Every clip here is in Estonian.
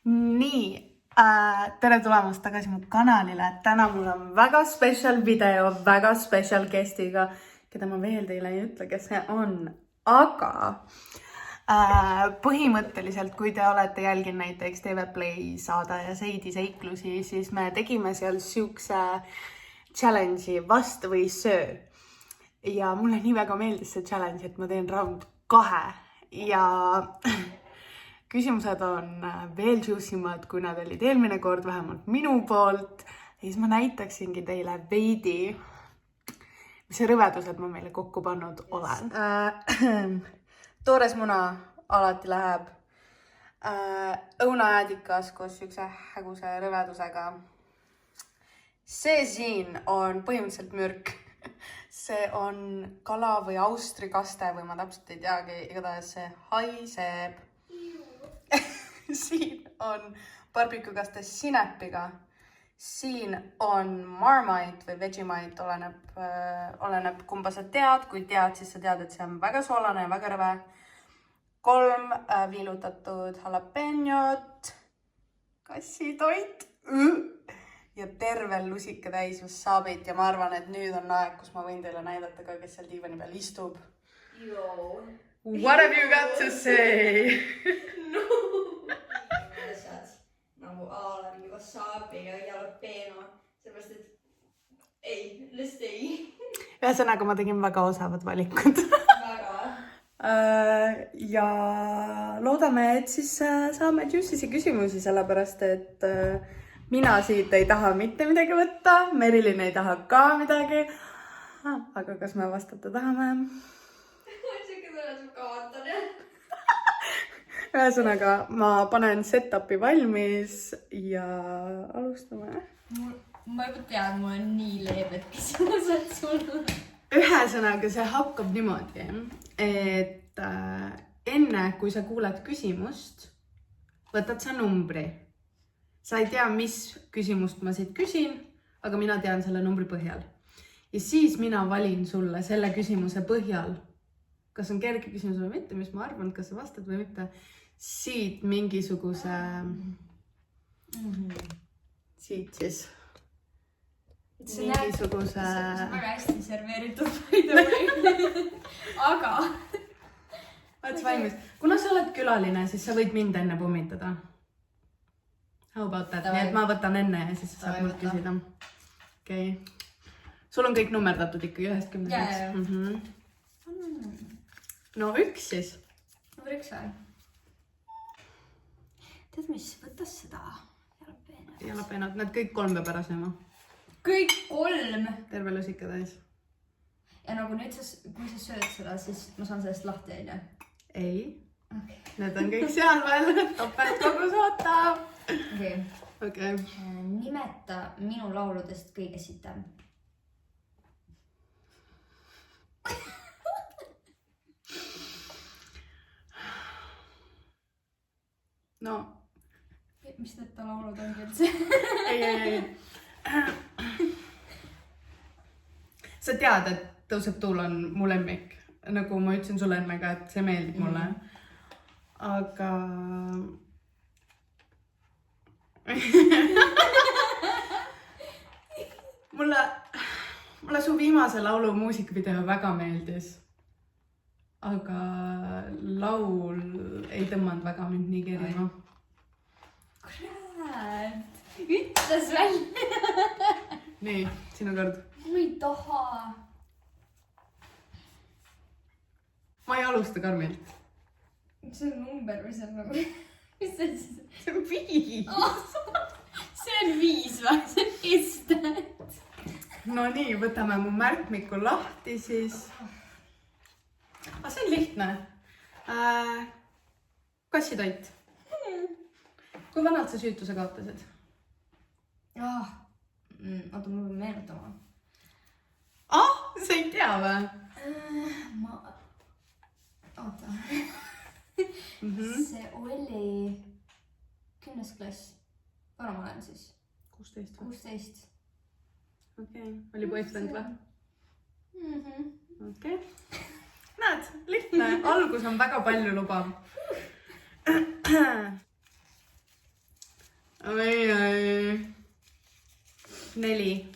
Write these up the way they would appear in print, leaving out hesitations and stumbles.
Nii, tere tulemast tagasi mu kanalile. Täna mul on väga special video, väga special guestiga, keda ma veel teile ei ütle, kes see on. Aga põhimõtteliselt, kui te olete jälginud näiteks TV Play saade ja Seidi seiklusi, siis me tegime seal siukse challenge'i vasta või söö. Ja mulle nii väga meeldis see challenge, et ma teen round 2 ja küsimused on veel juicimad, kui nad olid eelmine kord, vähemalt minu poolt. Ja siis ma näitaksingi teile veidi, mis rõvedused ma meile kokku pannud olen. Toores muna alati läheb õunajäädikas koos siukse häguse rõvedusega. See siin on põhimõtteliselt mürk. See on kala või austrikaste või ma täpselt ei teagi, igatahes see haiseb. Siin on barbikukaste sinepiga. Siin on Marmite või Vegemite, oleneb kumba sa tead. Kui tead, siis sa tead, et see on väga soolane ja väga rõve. 3 viilutatud jalapeñot, kassitoit ja terve lusika täis wasabit. Ja ma arvan, et nüüd on aeg, kus ma võin teile näidata ka, kes seal diivani peal istub. Yo. What have you got to say? No. Nagu ala mingi wasabi ja jalapeno. Sellepärast, et ei, lihtsalt ei. Ühesõnaga, ma tegin väga osavad valikud. Väga. Ja loodame, et siis saame juicy küsimusi, sellepärast, et mina siit ei taha mitte midagi võtta. Merilin ei taha ka midagi. Aga kas me vastata tahame? Ühesõnaga, ma panen setupi valmis ja alustame. Ma juba tean, mul on nii leebed küsimused sul. Ühesõnaga, see hakkab niimoodi, et enne kui sa kuuled küsimust, võtad sa numbri. Sa ei tea, mis küsimust ma siit küsin, aga mina tean selle numbri põhjal. Ja siis mina valin sulle selle küsimuse põhjal, kas on kerge küsimus või mitte, mis ma arvan, kas sa vastad või mitte, siit mingisuguse, siit siis, mingisuguse. See on väga hästi serveeritud. Aga. Oled valmis? Kuna sa oled külaline, siis sa võid mind enne pommitada. How about that? Nii et ma võtan enne ja siis saab mult küsida. Okei. Sul on kõik nummerdatud ikkagi 1-10. No 1 siis. Number 1 või? Tead mis, võtas seda jalapeñot. Jalapeñot, need kõik 3 peab ära sööma. Kõik 3? Terve lusika täis. Ja nagu nüüd, kui sa sööd seda, siis ma saan sellest lahti aine? Ei. Okay. Need on kõik seal veel. Topelt kogus ootab. Okay. Nimeta minu lauludest kõige sitem. No. Mis need ta laulud ongi üldse? Ei. Sa tead, et Tõuseb tuul on mu lemmik. Nagu ma ütlesin sulle enne ka, et see meeldib mulle. Aga... mulle su viimase laulu muusikavideo väga meeldis. Aga laul ei tõmmanud väga mind nii kerima. Kurat, ütles välja. Nii, sinu kord. Ma ei taha. Ma ei alusta Karmilt. See on number või see on nagu... Mis see siis? See on 5. See on 5 või? See on estat. No nii, võtame mu märkmiku lahti siis. Aga see on lihtne. Kassitoit. Kui vanalt sa süütuse kaotasid? Oota, ma pean meenutama. Sa ei tea või? Oota. See oli 10. klass. Vana ma olen siis? 16 või? 16. Okei, oli boyfriend või? Okei. Näed, lihtne. algus on väga palju lubav. Oi. 4.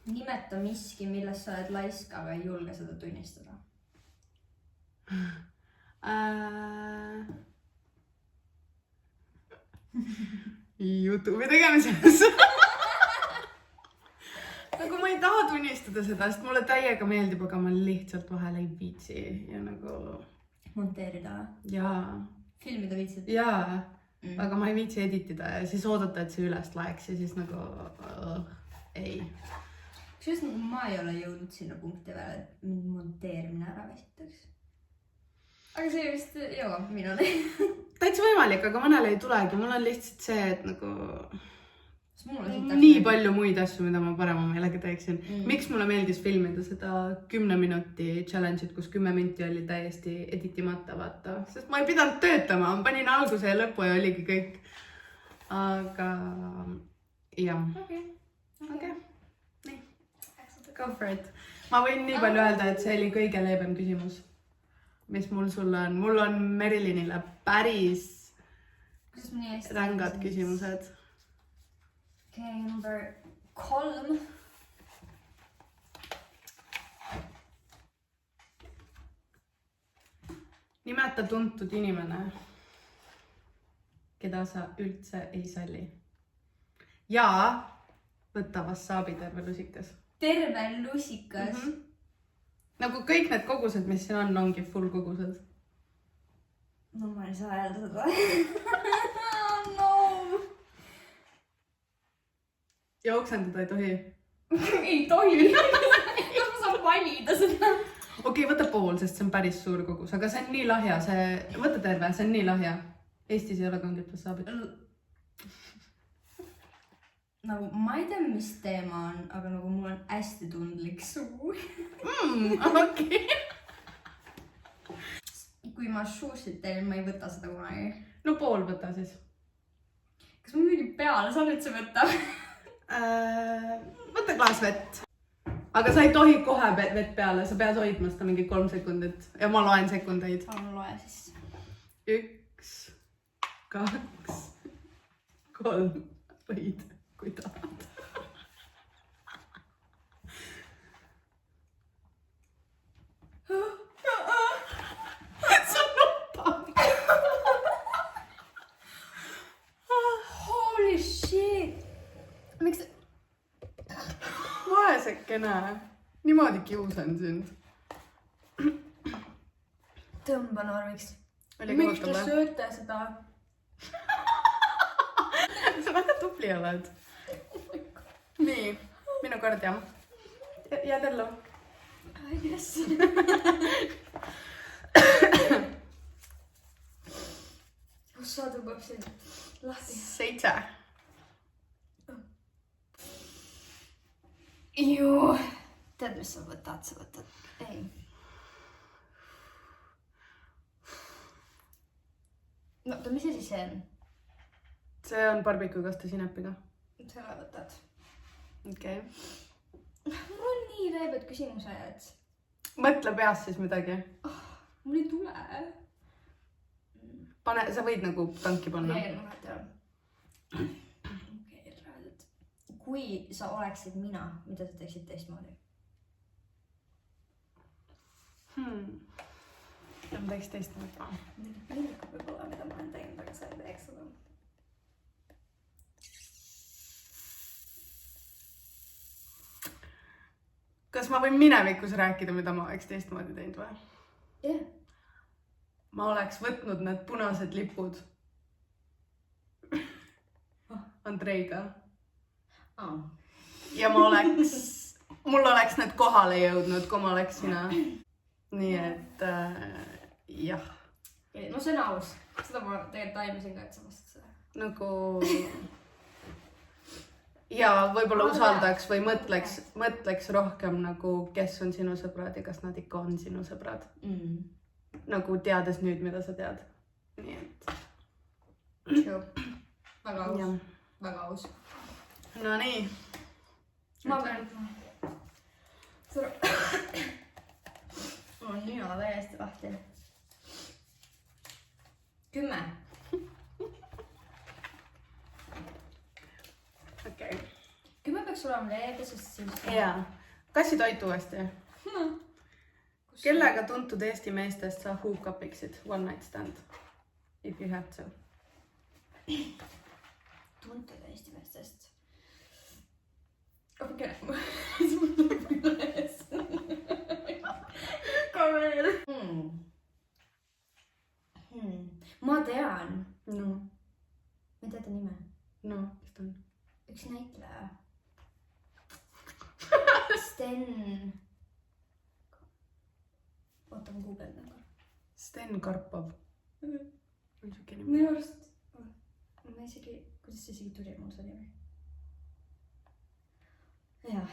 Nimeta miski, milles sa oled laisk, aga ei julge seda tunnistada. YouTube'i tegemises. Nagu ma ei taha tunnistada seda, sest mulle täiega meeldib, aga ma lihtsalt vahel ei viitsi ja nagu... Monteerida. Jaa. Filmida viitsid? Jaa. Aga ma ei viitsi editida ja siis oodata, et see üles laeks ja siis nagu... ei. Kusjuures nagu ma ei ole jõudnud sinna punkti veel, et mind monteerimine ära väsitaks. Aga see vist jõuab minuni. Täitsa võimalik, aga mõnele ei tulegi. Mul on lihtsalt see, et nagu... Nii nii palju muid asju, mida ma parema meelega teeksin. Miks mulle meeldis filmida seda 10 minuti challenge'it, kus 10 minti oli täiesti editimata, vaata. Sest ma ei pidanud töötama, ma panin alguse ja lõpu ja oligi kõik. Aga... jah. Okei. Nii. Go for it. Ma võin nii palju öelda, et see oli kõige leebem küsimus. Mis mul sulle on? Mul on Merilinile päris rängad küsimused. Okay, number 3. Nimeta tuntud inimene, keda sa üldse ei salli. Ja võta wasabi terve lusikas. Terve lusikas? Nagu kõik need kogused, mis siin on, ongi full kogused. No ma ei saa öelda seda. No! Ja oksendada ei tohi. Ei tohi. Kas ma saan valida seda? Okei, võta pool, sest see on päris suur kogus. Aga see on nii lahja. Võta terve, see on nii lahja. Eestis ei ole kangit wasabit. Nagu ma ei tea, mis teema on, aga nagu mul on hästi tundlik suu. Okei. Kui ma suusid teen, ma ei võta seda kunagi. No pool võta siis. Kas ma mingi peale saan üldse võtta? Võta klaas vett. Aga sa ei tohi kohe vett peale, sa pead hoidma seda mingi 3 sekundit. Ja ma loen sekundeid. Palun loe siis. 1, 2, 3. Võid, kui tahad. Sa nupad. Holy shit! Miks? Vaesekene. Niimoodi kiusan sind. Tõmba Norviks. Miks te sööte seda? Sa väga tubli oled. Nii, minu kord jah. Jääd ellu. Yes. Kus sa tõmbab sind lahti? 7. Juu. Tead, mis sa võtad? Sa võtad... Ei. No, mis see siis on? See on barbikukaste sinepiga. Selle võtad. Okei. Mul on nii leebed küsimused. Mõtle peas siis midagi. Mul ei tule. Pane, sa võid nagu tanki panna. Okei, ma vaatan. Okei, räädad. Kui sa oleksid mina, mida sa teeksid teistmoodi? Ma teeks teistmoodi. Piinlik võib-olla, mida ma olen teinud, aga sa ei teeks seda. Kas ma võin minevikus rääkida, mida ma oleks teistmoodi teinud või? Jah. Ma oleks võtnud need punased lipud. Andreiga. Ja mul oleks need kohale jõudnud, kui ma oleks sina. Nii et jah. No see on aus. Seda ma tegelikult aimasin ka, et sa vastad seda. Nagu... Ja võib-olla usaldaks või mõtleks rohkem nagu, kes on sinu sõbrad ja kas nad ikka on sinu sõbrad. Nagu teades nüüd, mida sa tead. Nii et... Väga aus. Väga aus. No nii. Ma pean... nina täiesti lahti. 10. Okei. 10 peaks olema leebe, sest siis... Jaa. Kassitoit uuesti. Kellega tuntud Eesti meestest sa hook-upiksid? One night stand. If you had to. Tuntud Eesti meestest. Okei. See mul tuleb üles. Ka veel. Ma tean. No. Ma ei tea ta nime. No, mis ta on? Üks näitleja. Sten. Oota, ma guugeldan korra. Sten Karpov. On siuke nimi. Minu arust... Ma isegi... Kuidas see isegi tuli mul see nimi? Jaa.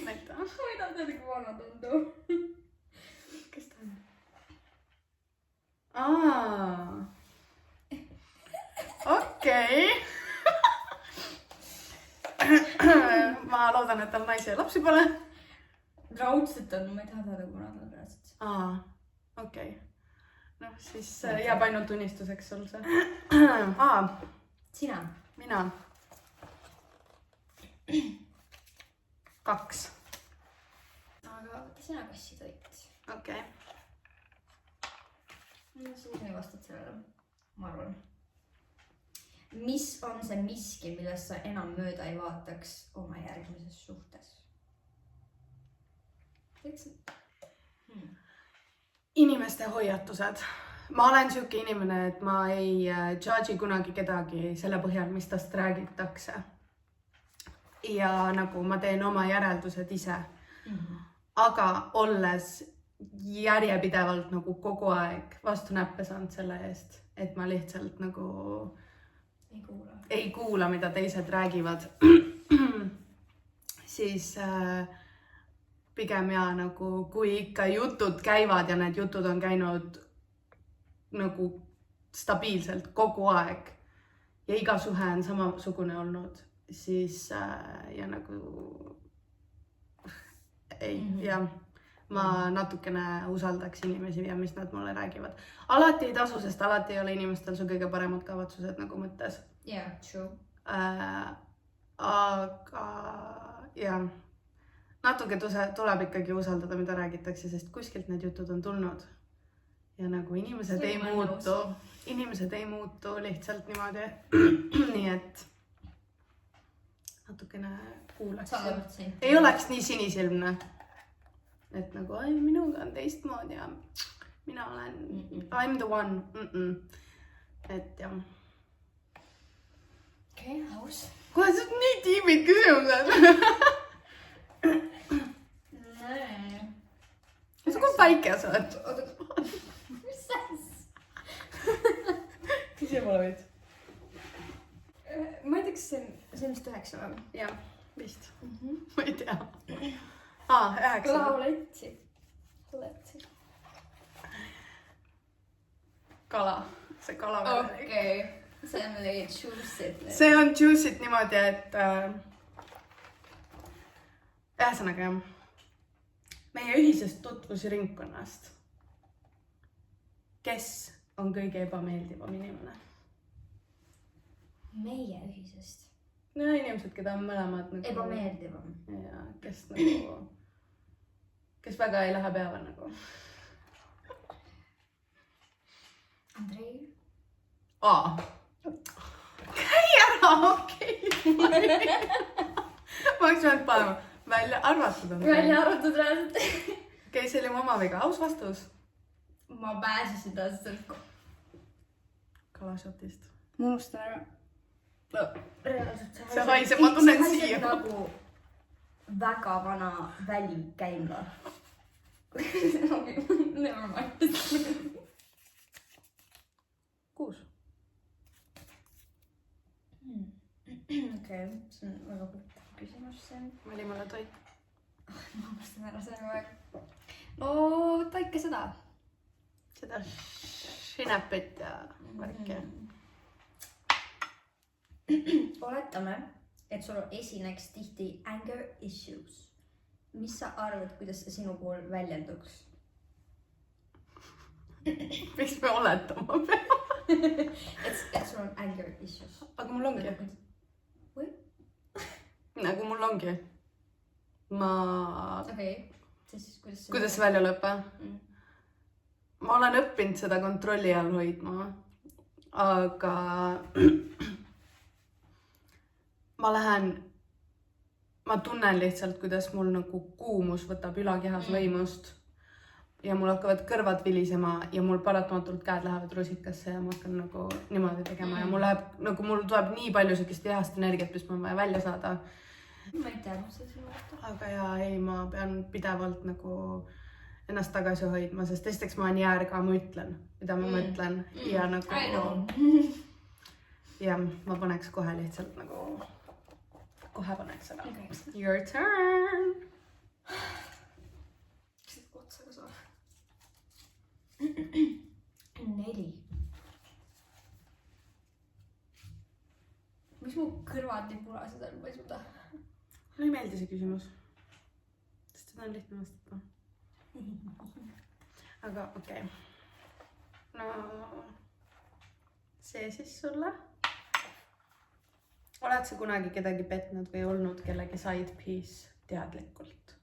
Näita. Ma ei taha teada, kui vana tundu. Kes ta on? Aa. Okei. Ma loodan, et tal naisi ja lapsi pole. Raudselt on, ma ei taha teada, kui vana ta on reaalselt. Aa, okei. Noh, siis jääb ainult unistuseks sul see. Sina? Mina. 2. Aga võta sina kassitoit. Okei. Sa ise vastad sellele, ma arvan. Mis on see miski, millest sa enam mööda ei vaataks oma järgmises suhtes? Inimeste hoiatused. Ma olen siuke inimene, et ma ei judge'i kunagi kedagi selle põhjal, mis tast räägitakse. Ja nagu ma teen oma järeldused ise. Aga olles järjepidevalt nagu kogu aeg vastu näppe saanud selle eest, et ma lihtsalt nagu ei kuula, mida teised räägivad, siis pigem ja nagu kui ikka jutud käivad ja need jutud on käinud nagu stabiilselt kogu aeg ja iga suhe on samasugune olnud, siis ja nagu ei, jah, ma natukene usaldaks inimesi ja mis nad mulle räägivad. Alati ei tasu, sest alati ei ole inimestel su kõige paremad kavatsused nagu mõttes. Yeah, true. Aga jah, natuke tuleb ikkagi usaldada, mida räägitakse, sest kuskilt need jutud on tulnud. Ja nagu inimesed ei muutu lihtsalt niimoodi. Nii et natukene kuulaks. Ei oleks nii sinisilmne. Et nagu, ai, minuga on teistmoodi ja mina olen, I'm the one. Et jah. Okei, aus. Kohe, see on nii tiimid küsimused. Nee. See kui päike sa oled. Oota, mis sääs? Küsi mulle võid. Ma ei tea, kas see on vist 9 või? Jah, vist. Ma ei tea. 9. Lauletsi. Kala. See kala. Okei. See on midagi juice'it. See on juice'it niimoodi, et ühesõnaga jah. Meie ühisest tutvusringkonnast. Kes on kõige ebameeldivam inimene? Meie ühisest? No inimesed, keda on mõlemad nagu... Ebameeldivam. Ja kes nagu... Kes väga ei lähe peale nagu. Andrei? Käi ära, okei. Ma oleks võinud panema. Välja arvatud on. Välja arvatud reaalselt. Okei, see oli mu oma viga. Aus vastus. Ma pääsesin taas sellest Kalashotist. Ma unustan ära. Reaalselt see haiseb, ma tunnen siia. Nagu väga vana välikäimla. Never mind. 6. Okei, see on väga huvitav küsimus see. Vali mulle toit. Ma unustan ära selle aeg. No, võta ikka seda. Seda sinepit ja värki. Oletame, et sul esineks tihti anger issues. Mis sa arvad, kuidas see sinu puhul väljenduks? Miks me oletama peame? et sul on anger issues. Aga mul ongi. Või? Nagu mul ongi. Okei. Siis kuidas see välja lõpe? Ma olen õppinud seda kontrolli all hoidma. Aga ma tunnen lihtsalt, kuidas mul nagu kuumus võtab ülakehas võimust ja mul hakkavad kõrvad vilisema ja mul paratamatult käed lähevad rusikasse ja ma hakkan nagu niimoodi tegema ja mul tuleb nii palju sellist vihast energiat, mis mul on vaja välja saada. Ma ei teadnud seda sinu kohta. Aga ei, ma pean pidevalt nagu ennast tagasi hoidma, sest esiteks ma olen jäär ka, ma ütlen, mida ma mõtlen ja nagu I know. Ja ma paneks kohe lihtsalt nagu kohe paneks seda. Okay. Your turn. Kas et otsaga saab? 4. Miks mu kõrvad nii punased on, ma ei suuda. Mulle ei meeldi see küsimus. Sest seda on lihtne vastata. Aga okei. No see siis sulle. Oled sa kunagi kedagi petnud või olnud kellegi side piece teadlikult?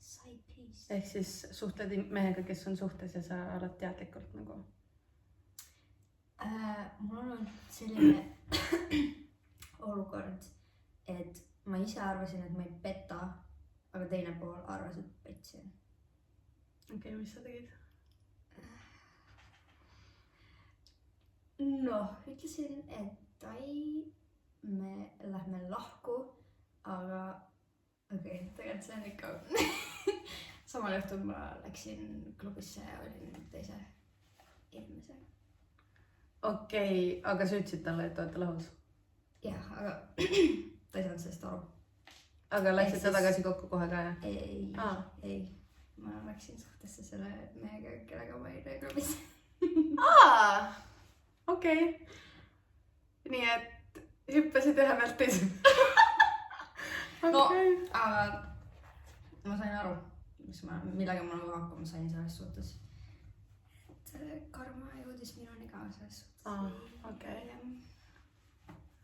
Side piece? Ehk siis suhtled mehega, kes on suhtes ja sa oled teadlikult nagu? Mul on olnud selline olukord, et ma ise arvasin, et ma ei peta, aga teine pool arvas, et petsin. Okei, mis sa tegid? Noh, ütlesin, et me lähme lahku, aga tegelikult see on ikka samal õhtul ma läksin klubisse ja olin teise inimesega. Okei, aga sa ütlesid talle, et olete lahus? Jah, aga ta ei saanud sellest aru. Aga läksid sa tagasi kokku kohe ka, jah? Ei. Ma läksin suhtesse selle mehega, kellega ma olin klubis. Okei. Nii et hüppasid ühe pealt teise. No, aga ma sain aru, millega ma nagu hakkama sain selles suhtes. Karma jõudis minuni ka selles suhtes. Okei.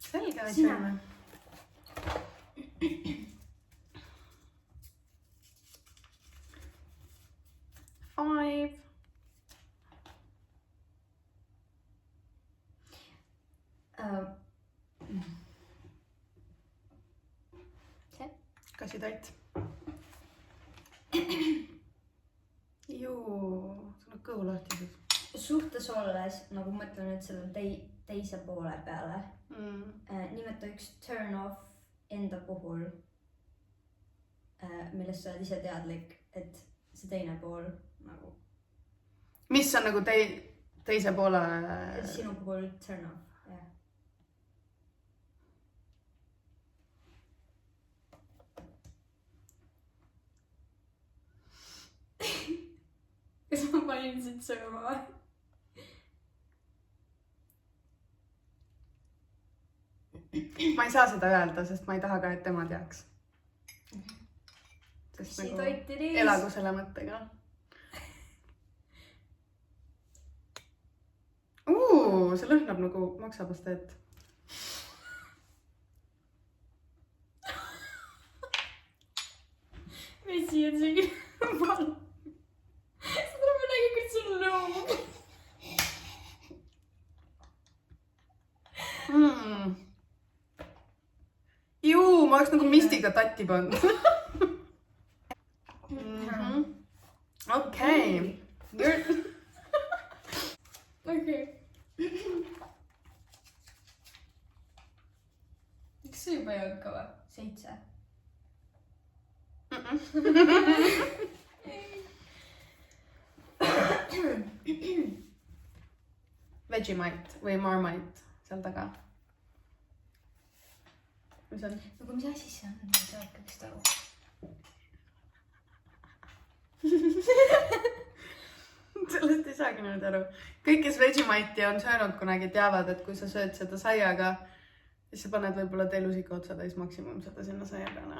Selge, Sina. Five. Käsitäit. Juu, sul on kõhu lahti. Suhtes olles, nagu mõtlen nüüd selle teise poole peale, nimeta üks turn off enda puhul, millest sa oled ise teadlik, et see teine pool nagu... Mis on nagu teise poole... Sinu puhul turn off, jah. Kas ma panin sind sööma? Ma ei saa seda öelda, sest ma ei taha ka, et tema teaks. Sest nagu elagu selle mõttega. See lõhnab nagu maksapastet. Vesi on siin palju. Seda tuleb midagi, kui see on lõum. Juu, ma oleks nagu mistiga tatti pannud. Okei. Okei. Miks see juba ei olnud ka või? 7. Vegemite või Marmite seal taga. Mis on? Nagu mis asi see on? Ma ei saa ikkagist aru. Sellest ei saagi nüüd aru. Kõik, kes Vegemite'i on söönud kunagi, teavad, et kui sa sööd seda saiaga, siis sa paned võib-olla telusika otsa täis maksimum seda sinna saia peale.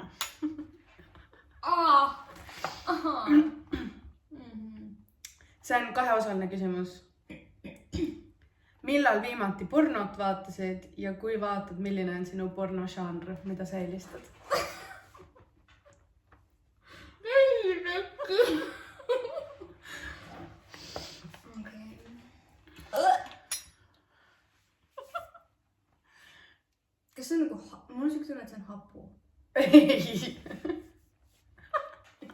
see on kaheosaline küsimus. Millal viimati pornot vaatasid ja kui vaatad, milline on sinu pornožanr, mida sa eelistad? Kas see on nagu, mul on siuke tunne, et see on hapu. Ei.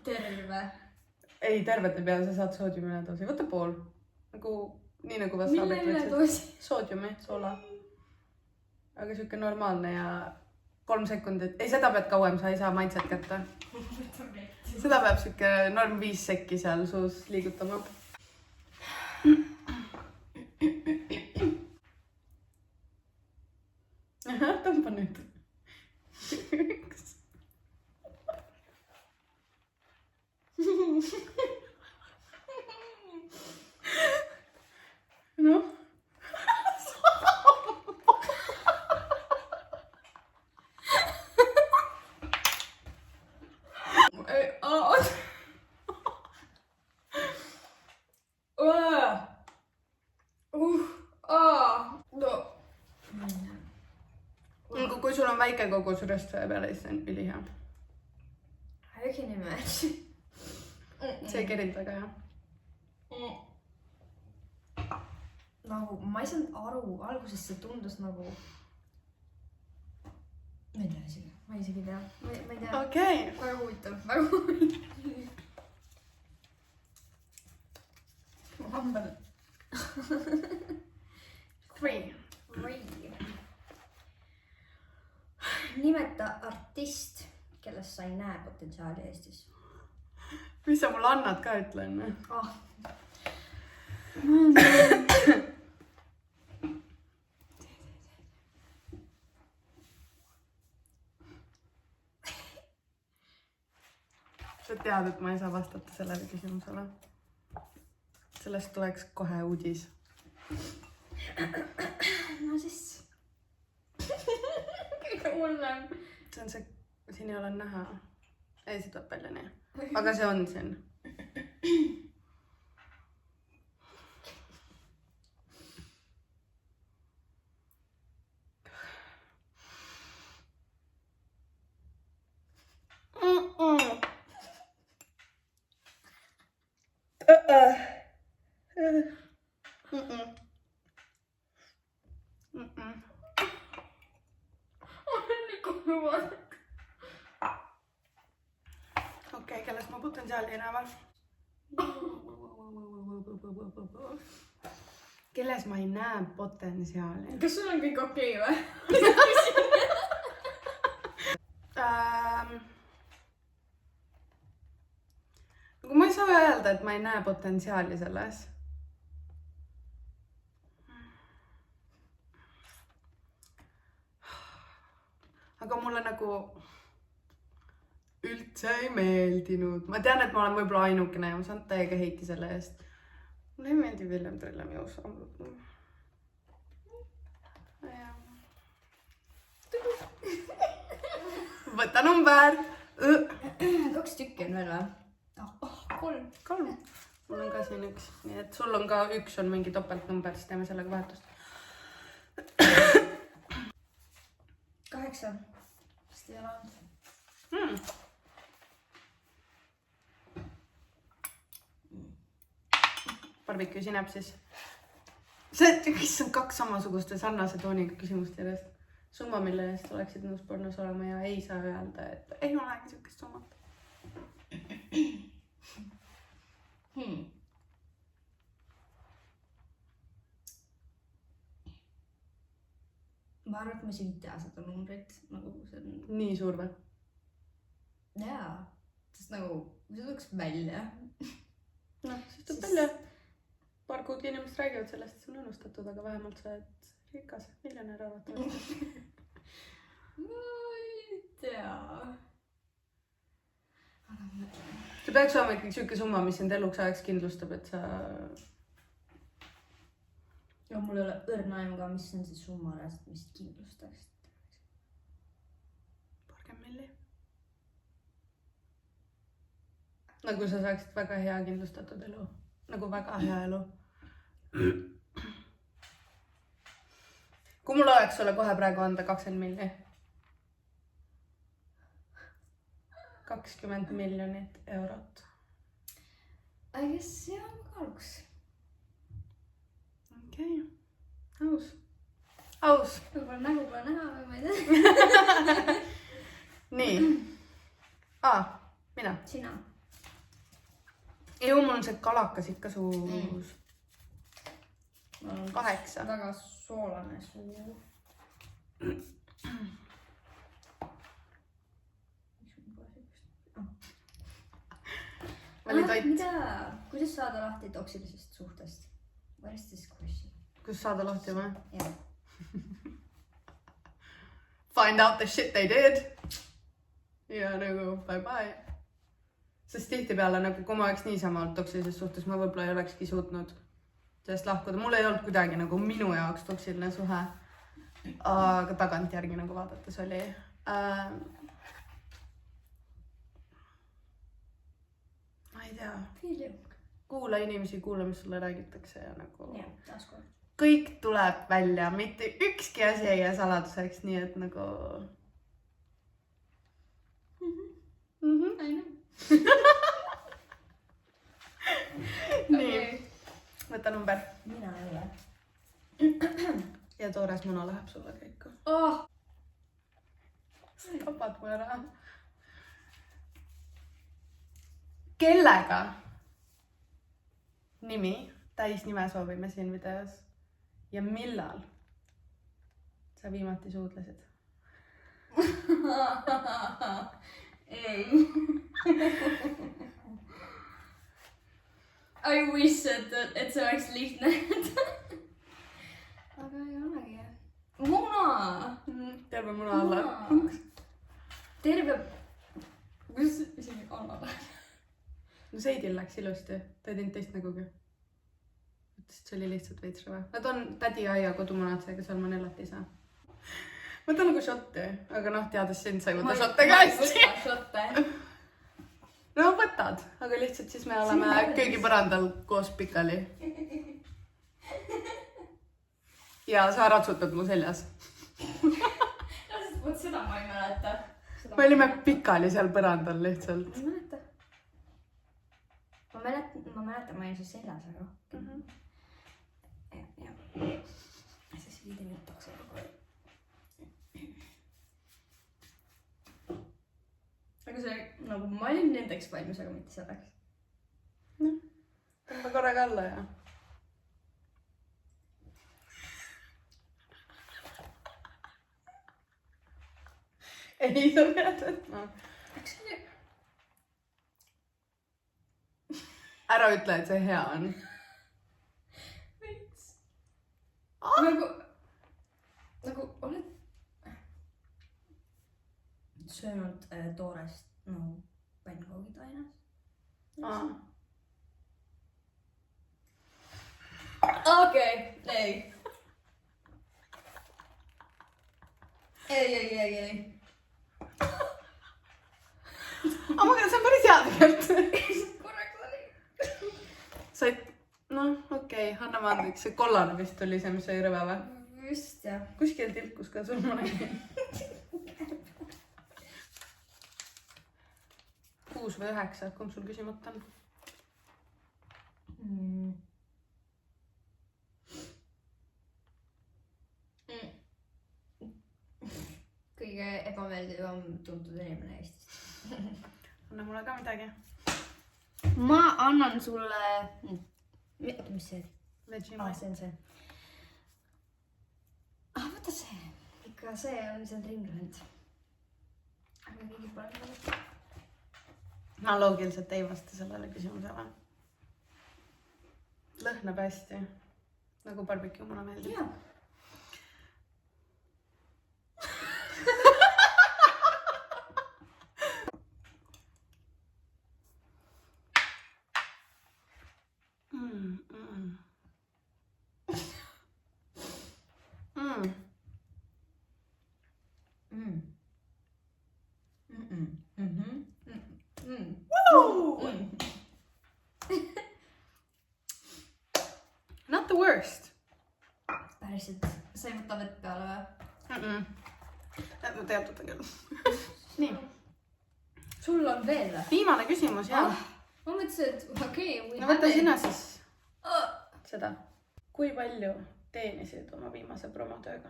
Terve. Ei, tervet ei pea, sa saad soodiumi üledoosi. Võta pool. Nagu, nii nagu wasabi. Mille üledoosi? Soodiumi, soola. Aga siuke normaalne ja 3 sekundit. Ei, seda pead kauem, sa ei saa maitset kätte. Seda peab siuke norm 5 sekki seal suus liigutama. Tõmba nüüd. Noh. Kui sul on väike kogus röstvee peale, siis on ülihea. I can imagine. See ei kerinud väga hea. Nagu, ma ei saanud aru, alguses see tundus nagu... Ma ei tea isegi, ma isegi ei tea. Ma ei tea. Okei. Väga huvitav, väga huvitav. Mu hambal. 3. Nimeta artist, kellest sa ei näe potentsiaali Eestis. Mis sa mulle annad ka ütlen? Sa tead, et ma ei saa vastata sellele küsimusele. Sellest tuleks kohe uudis. No siis... Kõige hullem. See on see, siin ei ole näha. Ei, see tuleb välja nii. Aga see on siin. Okei, kellest ma potentsiaali ei näe veel? Kelles ma ei näe potentsiaali? Kas sul on kõik okei või? Nagu ma ei saa öelda, et ma ei näe potentsiaali selles. Aga mulle nagu üldse ei meeldinud. Ma tean, et ma olen võib-olla ainukene ja ma saan täiega heiti selle eest. Mulle ei meeldi Villem Trellemi osa. Võta number! 2 tükki on veel või? 3. Mul on ka siin 1. Nii et sul on ka 1 on mingi topeltnumber, siis teeme sellega vahetust. 8. Vist ei ole olnud. Barbecue sinapsis. See, mis on 2 samasugust või sarnase tooniga küsimust järjest. Summa, mille eest oleksid nõus pornos olema ja ei saa öelda, et ei olegi siukest summat. Ma arvan, et ma isegi ei tea seda numbrit. Nagu see on... Nii suur või? Jaa. Sest nagu, see tuleks välja. Noh, siis tuleb välja. Paar kuud inimesed räägivad sellest, et see on unustatud, aga vähemalt sa oled rikas, miljonär arvatavasti. Ma ei tea. See peaks olema ikkagi siuke summa, mis sind eluks ajaks kindlustab, et sa... Ja mul ei ole õrna aimu ka, mis on see summa reaalselt, mis kindlustaks. 30 milli. Nagu sa saaksid väga hea kindlustatud elu. nagu väga hea elu. Kui mul oleks sulle kohe praegu anda 20 milli. 20 miljonit eurot. I guess jah, ma kaaluks. Okei. Aus. Aus. Võib-olla nägu pole näha või ma ei tea. Nii. Mina. Sina. Ju mul on see kalakas ikka suus. 8. Väga soolane suu. Oli toit. Mida? Kuidas saada lahti toksilisest suhtest? What is this question? Kus saada lahti või? Jah. Find out the shit they did. Ja nagu bye bye. Sest tihtipeale nagu kui ma oleks niisama olnud toksilises suhtes, ma võib-olla ei olekski suutnud sellest lahkuda. Mul ei olnud kuidagi nagu minu jaoks toksiline suhe. Aga tagantjärgi nagu vaadates oli. Ma ei tea. Kuula inimesi, kuula, mis sulle räägitakse ja nagu... Jah, taaskord. Kõik tuleb välja, mitte ükski asi ei jää saladuseks, nii et nagu... I know. Nii, võta number. Mina ei ole. Ja toores muna läheb sulle käiku. Oh! Sa tapad mu ära. Kellega? Nimi, täisnime soovime siin videos. Ja millal sa viimati suudlesid? Ei. I wish, et see oleks lihtne. Aga ei olegi jah. Muna! Terve muna alla. Terve... Kus isegi alla läheb? No Seidil läks ilusti. Ta ei teinud teist nägugi. Ütles, et see oli lihtsalt veits rõve. Nad on tädi Aia kodumunad seega seal ma nelati saa. Võta nagu šotti, aga noh, teades sind sa ei võta šotte ka hästi. Ma ei võta šotte. No võtad, aga lihtsalt siis me oleme köögipõrandal koos pikali. Ja sa ratsutad mu seljas. Vot seda ma ei mäleta. Me olime pikali seal põrandal lihtsalt. Ma ei mäleta. Ma mäletan, ma olin su seljas, aga rohkem. Ja. Siis viidi nüüd taksoga kohe. Aga see, nagu ma olin nendeks valmis, aga mitte selleks. Noh, tõmba korraga alla ja. Ei, sa pead võtma. Eks see oli... Ära ütle, et see hea on. Veits. Nagu oled söönud toorest pannkoogid ainas? Okei, ei. Ei. Aga ma see on päris hea tegelikult. Korraks oli. Said, noh, okei, anname andeks. See kollane vist oli see, mis oli rõve või? Vist jah. Kuskil tilkus ka sul mõnegi. 6 või 9, kumb sul küsimata on? Kõige ebameeldivam tuntud inimene Eestist. Anna mulle ka midagi. Ma annan sulle... Mis see? Vegemite. See on see. Võta see. Ikka see on seal ringland. Aga keegi pole mõelda. Ma loogiliselt ei vasta sellele küsimusele. Lõhnab hästi. Nagu barbecue mulle meeldib. Jaa. first. Päriselt, sa ei võta vett peale või? Ma teatud küll. Nii. Sul on veel või? Viimane küsimus, jah. Ma mõtlesin, et okei. No võta sina siis seda. Kui palju teenisid oma viimase promotööga?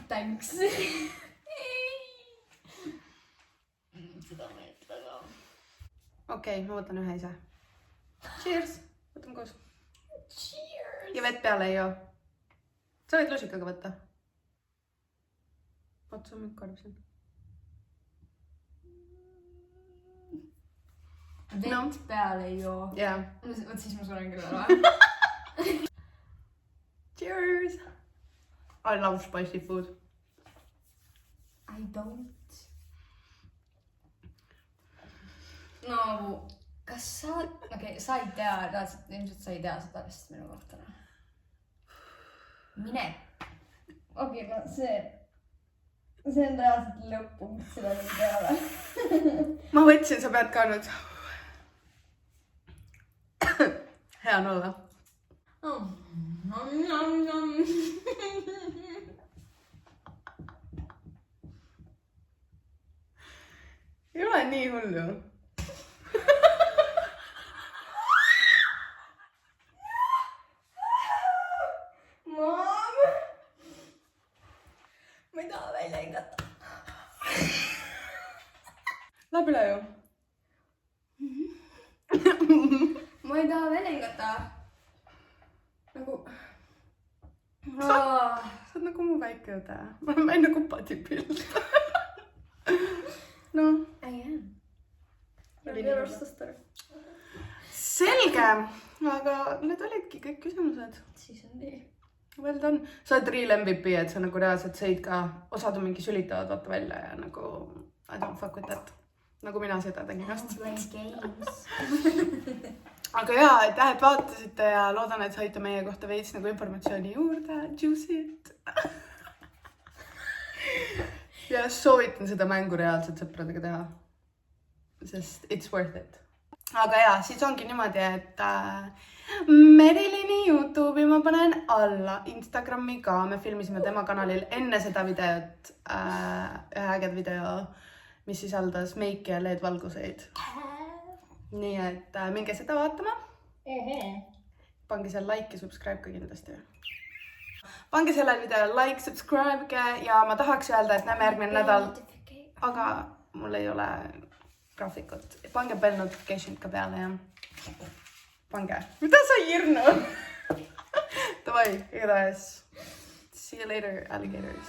Thanks. Seda meelt väga. Okei, ma võtan ühe ise. Cheers. Võtame koos. Cheers. Ja vett peale ei joo. Sa võid lusikaga võtta. Oota, sa mind karvsin. Vett peale ei joo. Jaa. Võt siis ma suren küll ära. Cheers. I love spicy food. I don't. No, kas sa... Okei, sa ei tea, ilmselt sa ei tea seda vist minu kohta. Mine. Okei, no see on reaalselt lõpupunkt seda nii peale. Ma võtsin, sa pead ka nüüd. Hea on olla. Ei ole nii hullu. Mom! Ma ei taha välja hingata. Läheb üle ju. Ma ei taha välja hingata. Nagu... Sa oled nagu mu väike õde. Ma olen väike kupatipilt. No. I am. Selge. Aga need olidki kõik küsimused. Siis on nii. Well done. Sa oled real MVP, et sa nagu reaalselt sõid ka. Osad on mingi sülitavad vaata välja ja nagu I don't fuck with that. Nagu mina seda tegin just. Play games. Aga jaa, aitäh, et vaatasite ja loodan, et saite meie kohta veits nagu informatsiooni juurde. Juice it. Ja soovitan seda mängu reaalselt sõpradega teha. Sest it's worth it. Aga jaa, siis ongi niimoodi, et Merilini YouTube'i ma panen alla. Instagrami ka, me filmisime tema kanalil enne seda videot. Ühe äged video, mis sisaldas meiki ja LED-valguseid. Nii et minge seda vaatama. Pange seal like ja subscribe ka kindlasti. Pange selle video like, subscribe ja ma tahaks öelda, et näeme järgmine nädal. Aga mul ei ole graafikut. Pange bell notification ka peale ja pange. Mida sa hirnu? Davai, igatahes. See you later, alligators.